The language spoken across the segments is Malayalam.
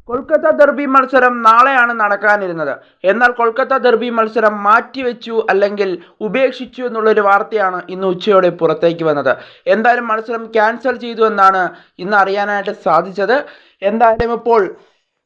കൊൽക്കത്ത ഡെർബി മത്സരം നാളെയാണ് നടക്കാനിരുന്നത്. എന്നാൽ കൊൽക്കത്ത ഡെർബി മത്സരം മാറ്റിവെച്ചു അല്ലെങ്കിൽ ഉപേക്ഷിച്ചു എന്നുള്ളൊരു വാർത്തയാണ് ഇന്ന് ഉച്ചയോടെ പുറത്തേക്ക് വന്നത്. എന്തായാലും മത്സരം ക്യാൻസൽ ചെയ്തു എന്നാണ് ഇന്ന് അറിയാനായിട്ട് സാധിച്ചത്. എന്തായാലും ഇപ്പോൾ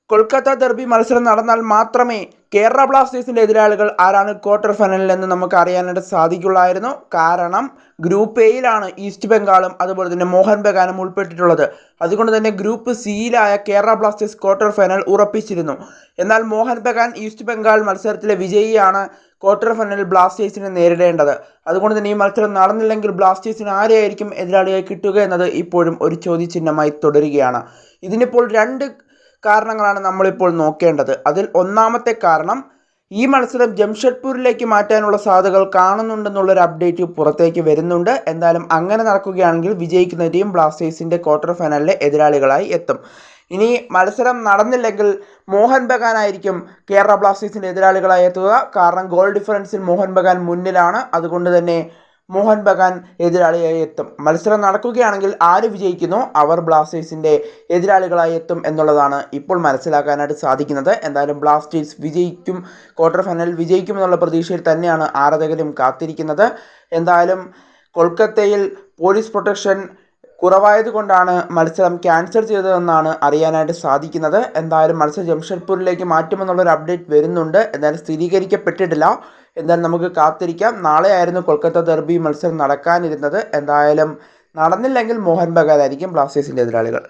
കൊൽക്കത്ത ഡെർബി മത്സരം നടന്നാൽ മാത്രമേ കേരള ബ്ലാസ്റ്റേഴ്സിൻ്റെ എതിരാളികൾ ആരാണ് ക്വാർട്ടർ ഫൈനലിൽ എന്ന് നമുക്ക് അറിയാനായിട്ട് സാധിക്കുള്ളായിരുന്നു. കാരണം ഗ്രൂപ്പ് എയിലാണ് ഈസ്റ്റ് ബംഗാളും അതുപോലെ തന്നെ മോഹൻ ബഗാനും ഉൾപ്പെട്ടിട്ടുള്ളത്. അതുകൊണ്ട് തന്നെ ഗ്രൂപ്പ് സിയിലായ കേരള ബ്ലാസ്റ്റേഴ്സ് ക്വാർട്ടർ ഫൈനൽ ഉറപ്പിച്ചിരുന്നു. എന്നാൽ മോഹൻ ബഗാൻ ഈസ്റ്റ് ബംഗാൾ മത്സരത്തിലെ വിജയിയാണ് ക്വാർട്ടർ ഫൈനലിൽ ബ്ലാസ്റ്റേഴ്സിനെ നേരിടേണ്ടത്. അതുകൊണ്ട് തന്നെ ഈ മത്സരം നടന്നില്ലെങ്കിൽ ബ്ലാസ്റ്റേഴ്സിന് ആരെയായിരിക്കും എതിരാളിയായി കിട്ടുക എന്നത് ഇപ്പോഴും ഒരു ചോദ്യചിഹ്നമായി തുടരുകയാണ്. ഇതിനിപ്പോൾ രണ്ട് കാരണങ്ങളാണ് നമ്മളിപ്പോൾ നോക്കേണ്ടത്. അതിൽ ഒന്നാമത്തെ കാരണം, ഈ മത്സരം ജംഷഡ്പൂരിലേക്ക് മാറ്റാനുള്ള സാധ്യതകൾ കാണുന്നുണ്ടെന്നുള്ളൊരു അപ്ഡേറ്റ് പുറത്തേക്ക് വരുന്നുണ്ട്. എന്തായാലും അങ്ങനെ നടക്കുകയാണെങ്കിൽ വിജയിക്കുന്ന ടീം ബ്ലാസ്റ്റേഴ്സിൻ്റെ ക്വാർട്ടർ ഫൈനലിലെ എതിരാളികളായി എത്തും. ഇനി മത്സരം നടന്നില്ലെങ്കിൽ മോഹൻ ബഗാനായിരിക്കും കേരള ബ്ലാസ്റ്റേഴ്സിൻ്റെ എതിരാളികളായി എത്തുക. കാരണം ഗോൾ ഡിഫറൻസിൽ മോഹൻ ബഗാൻ മുന്നിലാണ്. അതുകൊണ്ട് തന്നെ മോഹൻ ബഗാൻ എതിരാളിയായി എത്തും. മത്സരം നടക്കുകയാണെങ്കിൽ ആര് വിജയിക്കുന്നോ അവർ ബ്ലാസ്റ്റേഴ്സിൻ്റെ എതിരാളികളായി എത്തും എന്നുള്ളതാണ് ഇപ്പോൾ മനസ്സിലാക്കാനായിട്ട് സാധിക്കുന്നത്. എന്തായാലും ബ്ലാസ്റ്റേഴ്സ് വിജയിക്കും, ക്വാർട്ടർ ഫൈനലിൽ വിജയിക്കും എന്നുള്ള പ്രതീക്ഷയിൽ തന്നെയാണ് ആരാധകരും കാത്തിരിക്കുന്നത്. എന്തായാലും കൊൽക്കത്തയിൽ പോലീസ് പ്രൊട്ടക്ഷൻ കുറവായതുകൊണ്ടാണ് മത്സരം ക്യാൻസൽ ചെയ്തതെന്നാണ് അറിയാനായിട്ട് സാധിക്കുന്നത്. എന്തായാലും മത്സരം ജംഷഡ്പൂരിലേക്ക് മാറ്റുമെന്നുള്ളൊരു അപ്ഡേറ്റ് വരുന്നുണ്ട്. എന്തായാലും സ്ഥിരീകരിക്കപ്പെട്ടിട്ടില്ല. എന്തായാലും നമുക്ക് കാത്തിരിക്കാം. നാളെ ആയിരുന്നു കൊൽക്കത്ത ഡെർബി മത്സരം നടക്കാനിരുന്നത്. എന്തായാലും നടന്നില്ലെങ്കിൽ മോഹൻ ബഗാൻ ആയിരിക്കും ബ്ലാസ്റ്റേഴ്സിൻ്റെ എതിരാളികൾ.